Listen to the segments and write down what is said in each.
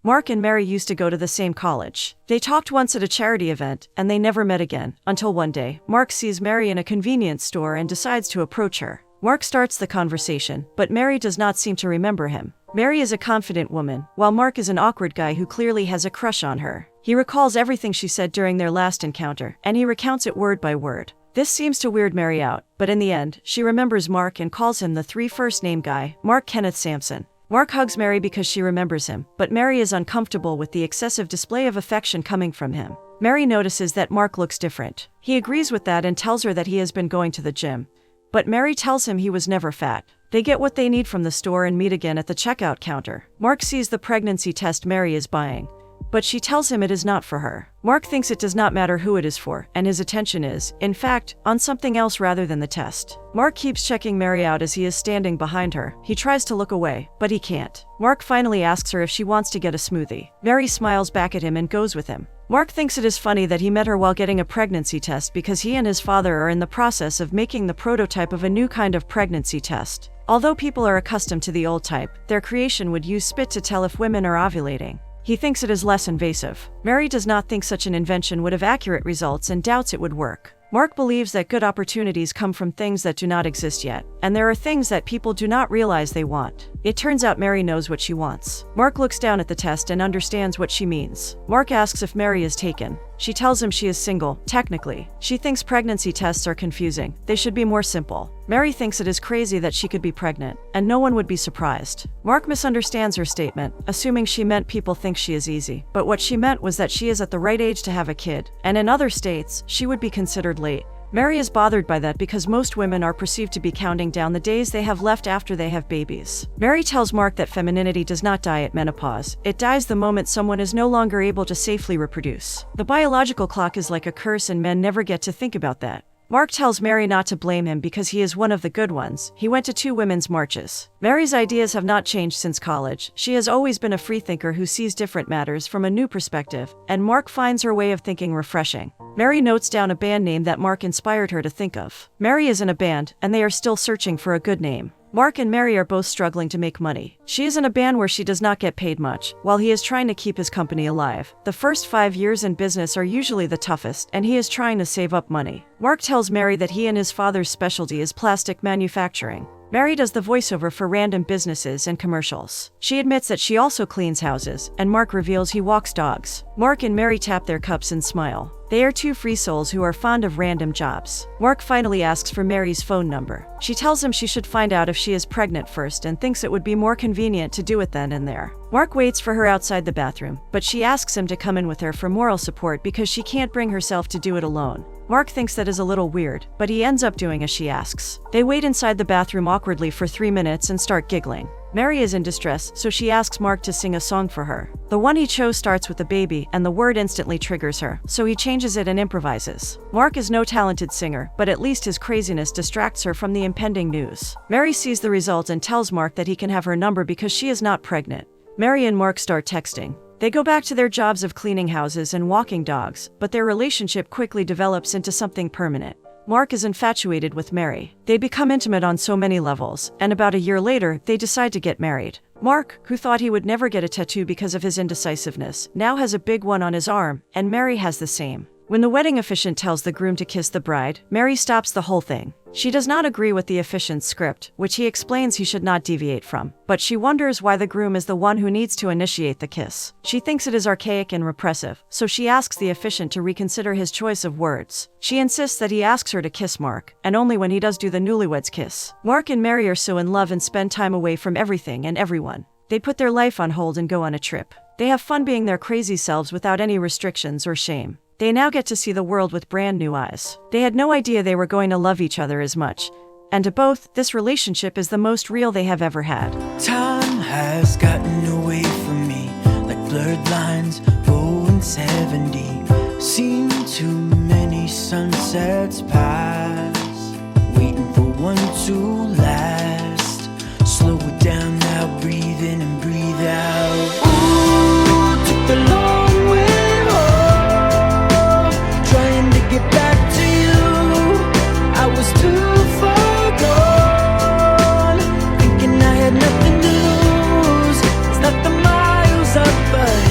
Mark and Mary used to go to the same college. They talked once at a charity event, and they never met again, until one day, Mark sees Mary in a convenience store and decides to approach her. Mark starts the conversation, but Mary does not seem to remember him. Mary is a confident woman, while Mark is an awkward guy who clearly has a crush on her. He recalls everything she said during their last encounter, and he recounts it word by word. This seems to weird Mary out, but in the end, she remembers Mark and calls him the 3 first-name guy, Mark Kenneth Sampson. Mark hugs Mary because she remembers him, but Mary is uncomfortable with the excessive display of affection coming from him. Mary notices that Mark looks different. He agrees with that and tells her that he has been going to the gym. But Mary tells him he was never fat. They get what they need from the store and meet again at the checkout counter. Mark sees the pregnancy test Mary is buying, but she tells him it is not for her. Mark thinks it does not matter who it is for, and his attention is, in fact, on something else rather than the test. Mark keeps checking Mary out as he is standing behind her. He tries to look away, but he can't. Mark finally asks her if she wants to get a smoothie. Mary smiles back at him and goes with him. Mark thinks it is funny that he met her while getting a pregnancy test because he and his father are in the process of making the prototype of a new kind of pregnancy test. Although people are accustomed to the old type, their creation would use spit to tell if women are ovulating. He thinks it is less invasive. Mary does not think such an invention would have accurate results and doubts it would work. Mark believes that good opportunities come from things that do not exist yet, and there are things that people do not realize they want. It turns out Mary knows what she wants. Mark looks down at the test and understands what she means. Mark asks if Mary is taken. She tells him she is single, technically. She thinks pregnancy tests are confusing. They should be more simple. Mary thinks it is crazy that she could be pregnant, and no one would be surprised. Mark misunderstands her statement, assuming she meant people think she is easy. But what she meant was that she is at the right age to have a kid, and in other states, she would be considered late. Mary is bothered by that because most women are perceived to be counting down the days they have left after they have babies. Mary tells Mark that femininity does not die at menopause. It dies the moment someone is no longer able to safely reproduce. The biological clock is like a curse and men never get to think about that. Mark tells Mary not to blame him because he is one of the good ones. He went to 2 women's marches. Mary's ideas have not changed since college. She has always been a freethinker who sees different matters from a new perspective, and Mark finds her way of thinking refreshing. Mary notes down a band name that Mark inspired her to think of. Mary is in a band, and they are still searching for a good name. Mark and Mary are both struggling to make money. She is in a band where she does not get paid much, while he is trying to keep his company alive. The first 5 years in business are usually the toughest, and he is trying to save up money. Mark tells Mary that he and his father's specialty is plastic manufacturing. Mary does the voiceover for random businesses and commercials. She admits that she also cleans houses, and Mark reveals he walks dogs. Mark and Mary tap their cups and smile. They are 2 free souls who are fond of random jobs. Mark finally asks for Mary's phone number. She tells him she should find out if she is pregnant first and thinks it would be more convenient to do it then and there. Mark waits for her outside the bathroom, but she asks him to come in with her for moral support because she can't bring herself to do it alone. Mark thinks that is a little weird, but he ends up doing as she asks. They wait inside the bathroom awkwardly for 3 minutes and start giggling. Mary is in distress, so she asks Mark to sing a song for her. The one he chose starts with a baby, and the word instantly triggers her, so he changes it and improvises. Mark is no talented singer, but at least his craziness distracts her from the impending news. Mary sees the result and tells Mark that he can have her number because she is not pregnant. Mary and Mark start texting. They go back to their jobs of cleaning houses and walking dogs, but their relationship quickly develops into something permanent. Mark is infatuated with Mary. They become intimate on so many levels, and about a year later, they decide to get married. Mark, who thought he would never get a tattoo because of his indecisiveness, now has a big one on his arm, and Mary has the same. When the wedding officiant tells the groom to kiss the bride, Mary stops the whole thing. She does not agree with the officiant's script, which he explains he should not deviate from, but she wonders why the groom is the one who needs to initiate the kiss. She thinks it is archaic and repressive, so she asks the officiant to reconsider his choice of words. She insists that he asks her to kiss Mark, and only when he does do the newlyweds kiss. Mark and Mary are so in love and spend time away from everything and everyone. They put their life on hold and go on a trip. They have fun being their crazy selves without any restrictions or shame. They now get to see the world with brand new eyes. They had no idea they were going to love each other as much. And to both, this relationship is the most real they have ever had. Time has gotten away from me, like blurred lines going 70. Seen too many sunsets pass, waiting for one to last. Slow it down now, breathe in and breathe out. Ooh, took the long way trying to get back to you. I was too far gone, thinking I had nothing to lose. It's not the miles up ahead,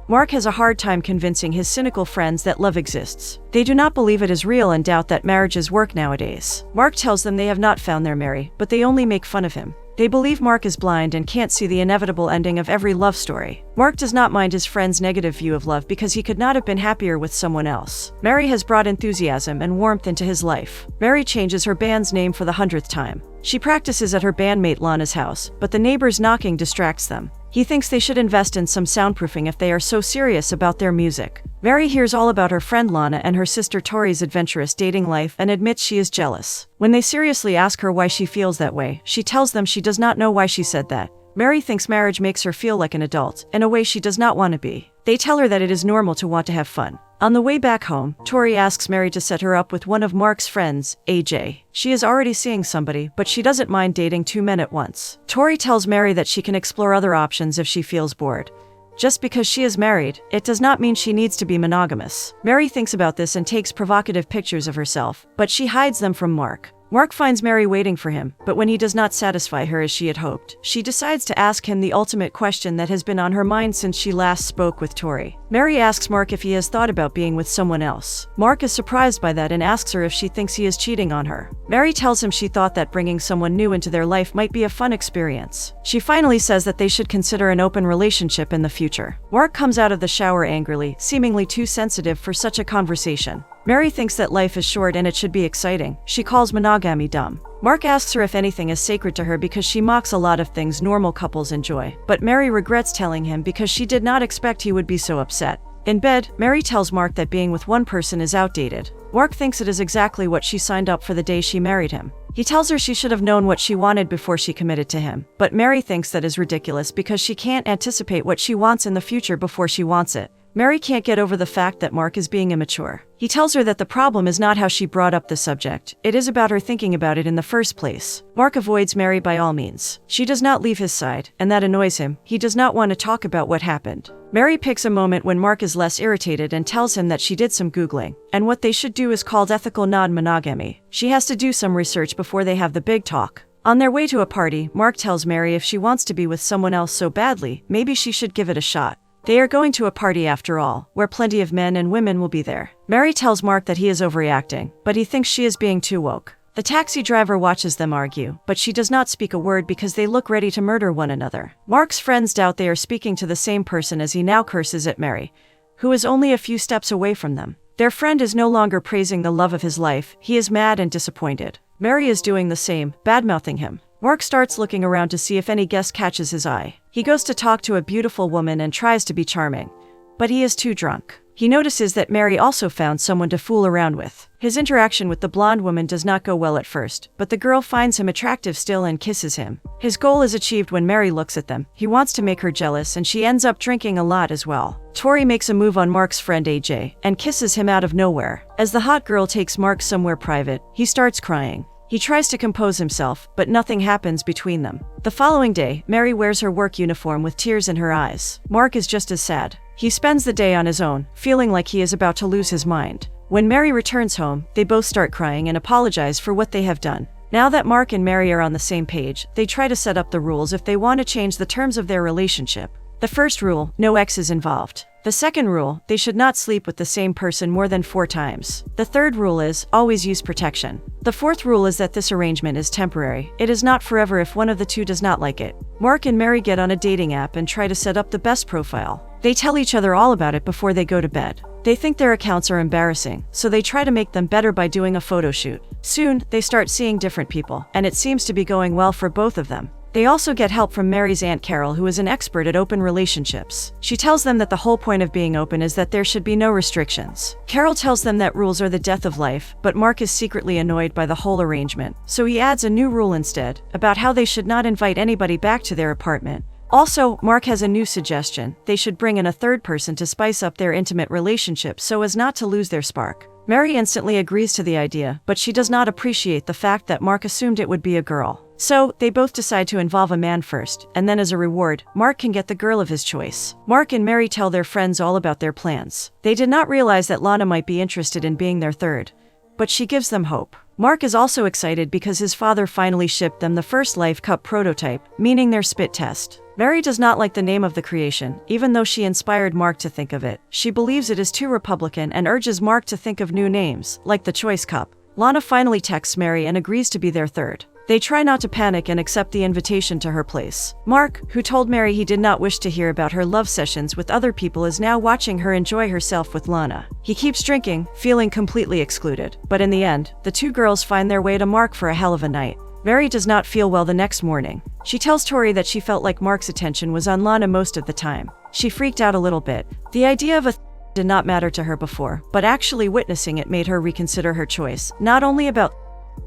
Mark has a hard time convincing his cynical friends that love exists. They do not believe it is real and doubt that marriages work nowadays. Mark tells them they have not found their Mary, but they only make fun of him. They believe Mark is blind and can't see the inevitable ending of every love story. Mark does not mind his friend's negative view of love because he could not have been happier with someone else. Mary has brought enthusiasm and warmth into his life. Mary changes her band's name for the 100th time. She practices at her bandmate Lana's house, but the neighbors' knocking distracts them. He thinks they should invest in some soundproofing if they are so serious about their music. Mary hears all about her friend Lana and her sister Tori's adventurous dating life and admits she is jealous. When they seriously ask her why she feels that way, she tells them she does not know why she said that. Mary thinks marriage makes her feel like an adult, in a way she does not want to be. They tell her that it is normal to want to have fun. On the way back home, Tori asks Mary to set her up with one of Mark's friends, AJ. She is already seeing somebody, but she doesn't mind dating 2 men at once. Tori tells Mary that she can explore other options if she feels bored. Just because she is married, it does not mean she needs to be monogamous. Mary thinks about this and takes provocative pictures of herself, but she hides them from Mark. Mark finds Mary waiting for him, but when he does not satisfy her as she had hoped, she decides to ask him the ultimate question that has been on her mind since she last spoke with Tori. Mary asks Mark if he has thought about being with someone else. Mark is surprised by that and asks her if she thinks he is cheating on her. Mary tells him she thought that bringing someone new into their life might be a fun experience. She finally says that they should consider an open relationship in the future. Mark comes out of the shower angrily, seemingly too sensitive for such a conversation. Mary thinks that life is short and it should be exciting. She calls monogamy dumb. Mark asks her if anything is sacred to her because she mocks a lot of things normal couples enjoy, but Mary regrets telling him because she did not expect he would be so upset. In bed, Mary tells Mark that being with one person is outdated. Mark thinks it is exactly what she signed up for the day she married him. He tells her she should have known what she wanted before she committed to him, but Mary thinks that is ridiculous because she can't anticipate what she wants in the future before she wants it. Mary can't get over the fact that Mark is being immature. He tells her that the problem is not how she brought up the subject, it is about her thinking about it in the first place. Mark avoids Mary by all means. She does not leave his side, and that annoys him. He does not want to talk about what happened. Mary picks a moment when Mark is less irritated and tells him that she did some Googling, and what they should do is called ethical non-monogamy. She has to do some research before they have the big talk. On their way to a party, Mark tells Mary if she wants to be with someone else so badly, maybe she should give it a shot. They are going to a party after all, where plenty of men and women will be there. Mary tells Mark that he is overreacting, but he thinks she is being too woke. The taxi driver watches them argue, but she does not speak a word because they look ready to murder one another. Mark's friends doubt they are speaking to the same person as he now curses at Mary, who is only a few steps away from them. Their friend is no longer praising the love of his life, he is mad and disappointed. Mary is doing the same, badmouthing him. Mark starts looking around to see if any guest catches his eye. He goes to talk to a beautiful woman and tries to be charming, but he is too drunk. He notices that Mary also found someone to fool around with. His interaction with the blonde woman does not go well at first, but the girl finds him attractive still and kisses him. His goal is achieved when Mary looks at them. He wants to make her jealous and she ends up drinking a lot as well. Tori makes a move on Mark's friend AJ and kisses him out of nowhere. As the hot girl takes Mark somewhere private, he starts crying. He tries to compose himself, but nothing happens between them. The following day, Mary wears her work uniform with tears in her eyes. Mark is just as sad. He spends the day on his own, feeling like he is about to lose his mind. When Mary returns home, they both start crying and apologize for what they have done. Now that Mark and Mary are on the same page, they try to set up the rules if they want to change the terms of their relationship. The first rule, no exes involved. The second rule, they should not sleep with the same person more than 4 times. The third rule is, always use protection. The fourth rule is that this arrangement is temporary. It is not forever if one of the two does not like it. Mark and Mary get on a dating app and try to set up the best profile. They tell each other all about it before they go to bed. They think their accounts are embarrassing, so they try to make them better by doing a photo shoot. Soon, they start seeing different people, and it seems to be going well for both of them. They also get help from Mary's Aunt Carol, who is an expert at open relationships. She tells them that the whole point of being open is that there should be no restrictions. Carol tells them that rules are the death of life, but Mark is secretly annoyed by the whole arrangement, so he adds a new rule instead, about how they should not invite anybody back to their apartment. Also, Mark has a new suggestion. They should bring in a third person to spice up their intimate relationship so as not to lose their spark. Mary instantly agrees to the idea, but she does not appreciate the fact that Mark assumed it would be a girl. So, they both decide to involve a man first, and then as a reward, Mark can get the girl of his choice. Mark and Mary tell their friends all about their plans. They did not realize that Lana might be interested in being their third, but she gives them hope. Mark is also excited because his father finally shipped them the first Life Cup prototype, meaning their spit test. Mary does not like the name of the creation, even though she inspired Mark to think of it. She believes it is too Republican and urges Mark to think of new names, like the Choice Cup. Lana finally texts Mary and agrees to be their third. They try not to panic and accept the invitation to her place. Mark, who told Mary he did not wish to hear about her love sessions with other people, is now watching her enjoy herself with Lana. He keeps drinking, feeling completely excluded. But in the end, the two girls find their way to Mark for a hell of a night. Mary does not feel well the next morning. She tells Tori that she felt like Mark's attention was on Lana most of the time. She freaked out a little bit. The idea of a did not matter to her before, but actually witnessing it made her reconsider her choice, not only about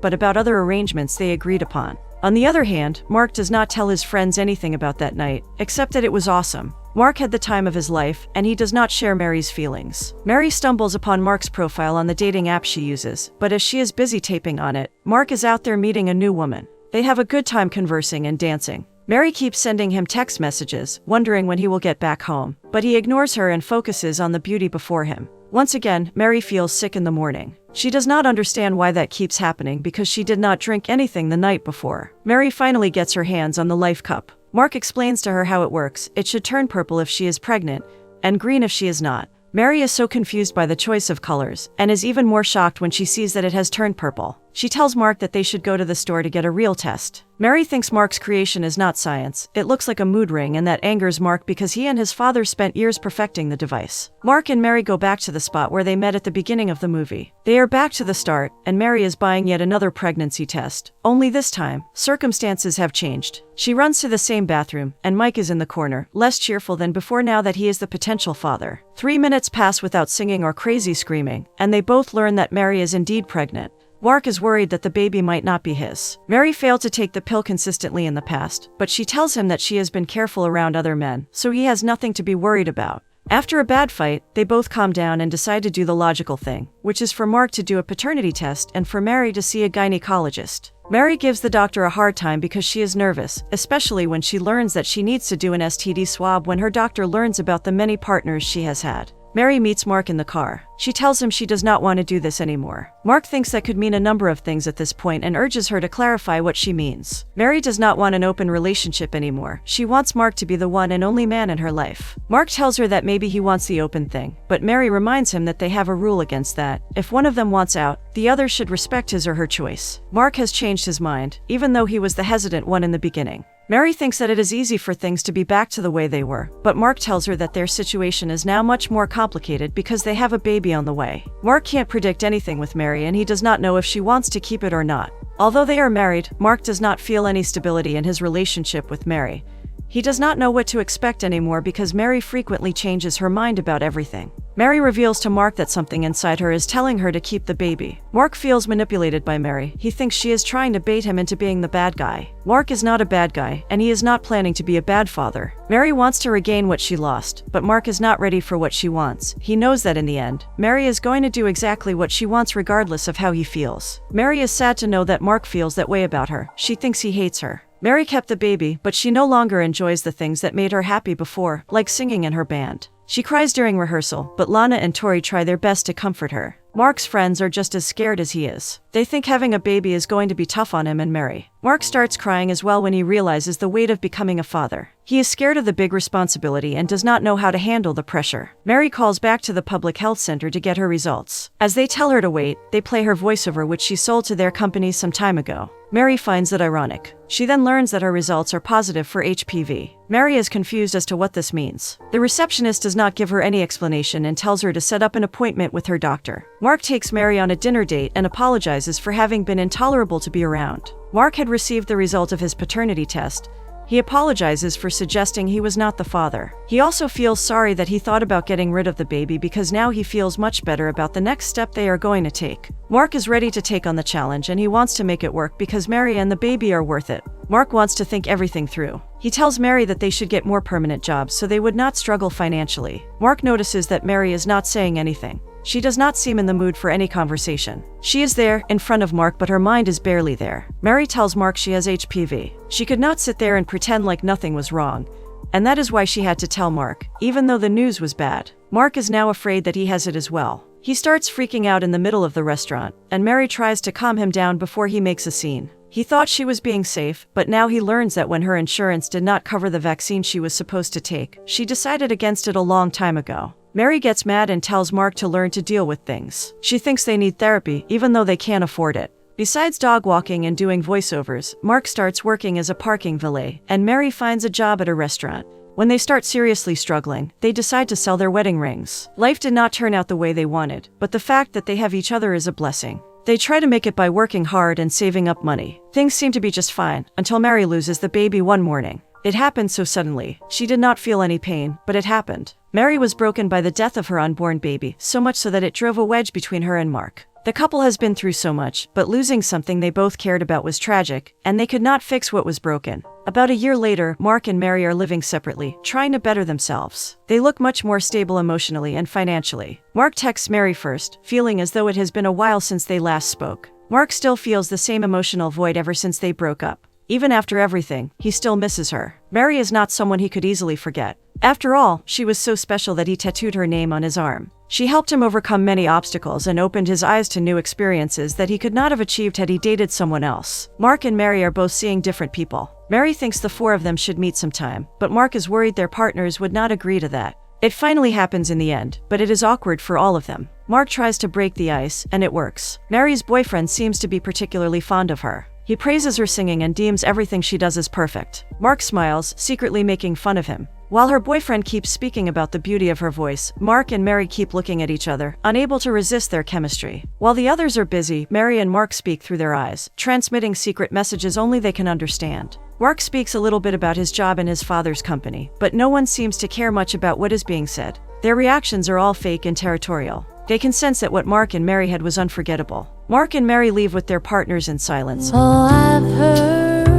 but about other arrangements they agreed upon. On the other hand, Mark does not tell his friends anything about that night, except that it was awesome. Mark had the time of his life, and he does not share Mary's feelings. Mary stumbles upon Mark's profile on the dating app she uses, but as she is busy taping on it, Mark is out there meeting a new woman. They have a good time conversing and dancing. Mary keeps sending him text messages, wondering when he will get back home, but he ignores her and focuses on the beauty before him. Once again, Mary feels sick in the morning. She does not understand why that keeps happening because she did not drink anything the night before. Mary finally gets her hands on the Life Cup. Mark explains to her how it works. It should turn purple if she is pregnant, and green if she is not. Mary is so confused by the choice of colors, and is even more shocked when she sees that it has turned purple. She tells Mark that they should go to the store to get a real test. Mary thinks Mark's creation is not science. It looks like a mood ring, and that angers Mark because he and his father spent years perfecting the device. Mark and Mary go back to the spot where they met at the beginning of the movie. They are back to the start, and Mary is buying yet another pregnancy test. Only this time, circumstances have changed. She runs to the same bathroom, and Mike is in the corner, less cheerful than before now that he is the potential father. 3 minutes pass without singing or crazy screaming, and they both learn that Mary is indeed pregnant. Mark is worried that the baby might not be his. Mary failed to take the pill consistently in the past, but she tells him that she has been careful around other men, so he has nothing to be worried about. After a bad fight, they both calm down and decide to do the logical thing, which is for Mark to do a paternity test and for Mary to see a gynecologist. Mary gives the doctor a hard time because she is nervous, especially when she learns that she needs to do an STD swab when her doctor learns about the many partners she has had. Mary meets Mark in the car. She tells him she does not want to do this anymore. Mark thinks that could mean a number of things at this point and urges her to clarify what she means. Mary does not want an open relationship anymore. She wants Mark to be the one and only man in her life. Mark tells her that maybe he wants the open thing, but Mary reminds him that they have a rule against that. If one of them wants out, the other should respect his or her choice. Mark has changed his mind, even though he was the hesitant one in the beginning. Mary thinks that it is easy for things to be back to the way they were, but Mark tells her that their situation is now much more complicated because they have a baby on the way. Mark can't predict anything with Mary, and he does not know if she wants to keep it or not. Although they are married, Mark does not feel any stability in his relationship with Mary. He does not know what to expect anymore because Mary frequently changes her mind about everything. Mary reveals to Mark that something inside her is telling her to keep the baby. Mark feels manipulated by Mary. He thinks she is trying to bait him into being the bad guy. Mark is not a bad guy, and he is not planning to be a bad father. Mary wants to regain what she lost, but Mark is not ready for what she wants. He knows that in the end, Mary is going to do exactly what she wants regardless of how he feels. Mary is sad to know that Mark feels that way about her. She thinks he hates her. Mary kept the baby, but she no longer enjoys the things that made her happy before, like singing in her band. She cries during rehearsal, but Lana and Tori try their best to comfort her. Mark's friends are just as scared as he is. They think having a baby is going to be tough on him and Mary. Mark starts crying as well when he realizes the weight of becoming a father. He is scared of the big responsibility and does not know how to handle the pressure. Mary calls back to the public health center to get her results. As they tell her to wait, they play her voiceover, which she sold to their company some time ago. Mary finds it ironic. She then learns that her results are positive for HPV. Mary is confused as to what this means. The receptionist does not give her any explanation and tells her to set up an appointment with her doctor. Mark takes Mary on a dinner date and apologizes for having been intolerable to be around. Mark had received the result of his paternity test. He apologizes for suggesting he was not the father. He also feels sorry that he thought about getting rid of the baby because now he feels much better about the next step they are going to take. Mark is ready to take on the challenge and he wants to make it work because Mary and the baby are worth it. Mark wants to think everything through. He tells Mary that they should get more permanent jobs so they would not struggle financially. Mark notices that Mary is not saying anything. She does not seem in the mood for any conversation. She is there, in front of Mark, but her mind is barely there. Mary tells Mark she has HPV. She could not sit there and pretend like nothing was wrong, and that is why she had to tell Mark, even though the news was bad. Mark is now afraid that he has it as well. He starts freaking out in the middle of the restaurant, and Mary tries to calm him down before he makes a scene. He thought she was being safe, but now he learns that when her insurance did not cover the vaccine she was supposed to take, she decided against it a long time ago. Mary gets mad and tells Mark to learn to deal with things. She thinks they need therapy, even though they can't afford it. Besides dog walking and doing voiceovers, Mark starts working as a parking valet, and Mary finds a job at a restaurant. When they start seriously struggling, they decide to sell their wedding rings. Life did not turn out the way they wanted, but the fact that they have each other is a blessing. They try to make it by working hard and saving up money. Things seem to be just fine, until Mary loses the baby one morning. It happened so suddenly. She did not feel any pain, but it happened. Mary was broken by the death of her unborn baby, so much so that it drove a wedge between her and Mark. The couple has been through so much, but losing something they both cared about was tragic, and they could not fix what was broken. About a year later, Mark and Mary are living separately, trying to better themselves. They look much more stable emotionally and financially. Mark texts Mary first, feeling as though it has been a while since they last spoke. Mark still feels the same emotional void ever since they broke up. Even after everything, he still misses her. Mary is not someone he could easily forget. After all, she was so special that he tattooed her name on his arm. She helped him overcome many obstacles and opened his eyes to new experiences that he could not have achieved had he dated someone else. Mark and Mary are both seeing different people. Mary thinks the four of them should meet sometime, but Mark is worried their partners would not agree to that. It finally happens in the end, but it is awkward for all of them. Mark tries to break the ice, and it works. Mary's boyfriend seems to be particularly fond of her. He praises her singing and deems everything she does as perfect. Mark smiles, secretly making fun of him. While her boyfriend keeps speaking about the beauty of her voice, Mark and Mary keep looking at each other, unable to resist their chemistry. While the others are busy, Mary and Mark speak through their eyes, transmitting secret messages only they can understand. Mark speaks a little bit about his job in his father's company, but no one seems to care much about what is being said. Their reactions are all fake and territorial. They can sense that what Mark and Mary had was unforgettable. Mark and Mary leave with their partners in silence. Oh, I've heard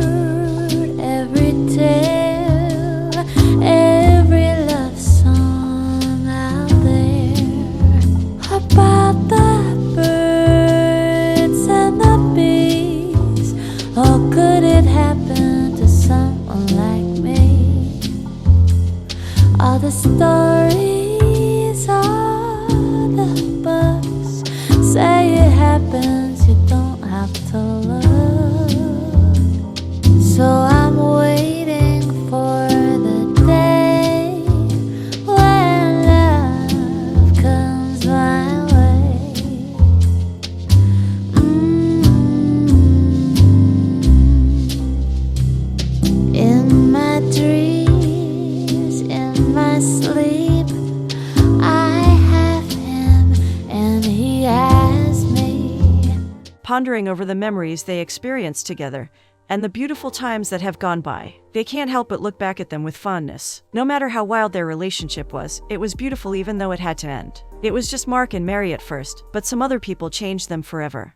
every tale, every love song out there about the birds and the bees. Oh, could it happen to someone like me? All the stories, all the books say it happens, you don't have to look. So I'm waiting for the day when love comes my way. In my dreams, in my sleep, I have him and he has me. Pondering over the memories they experienced together, and the beautiful times that have gone by, they can't help but look back at them with fondness. No matter how wild their relationship was, it was beautiful even though it had to end. It was just Mark and Mary at first, but some other people changed them forever.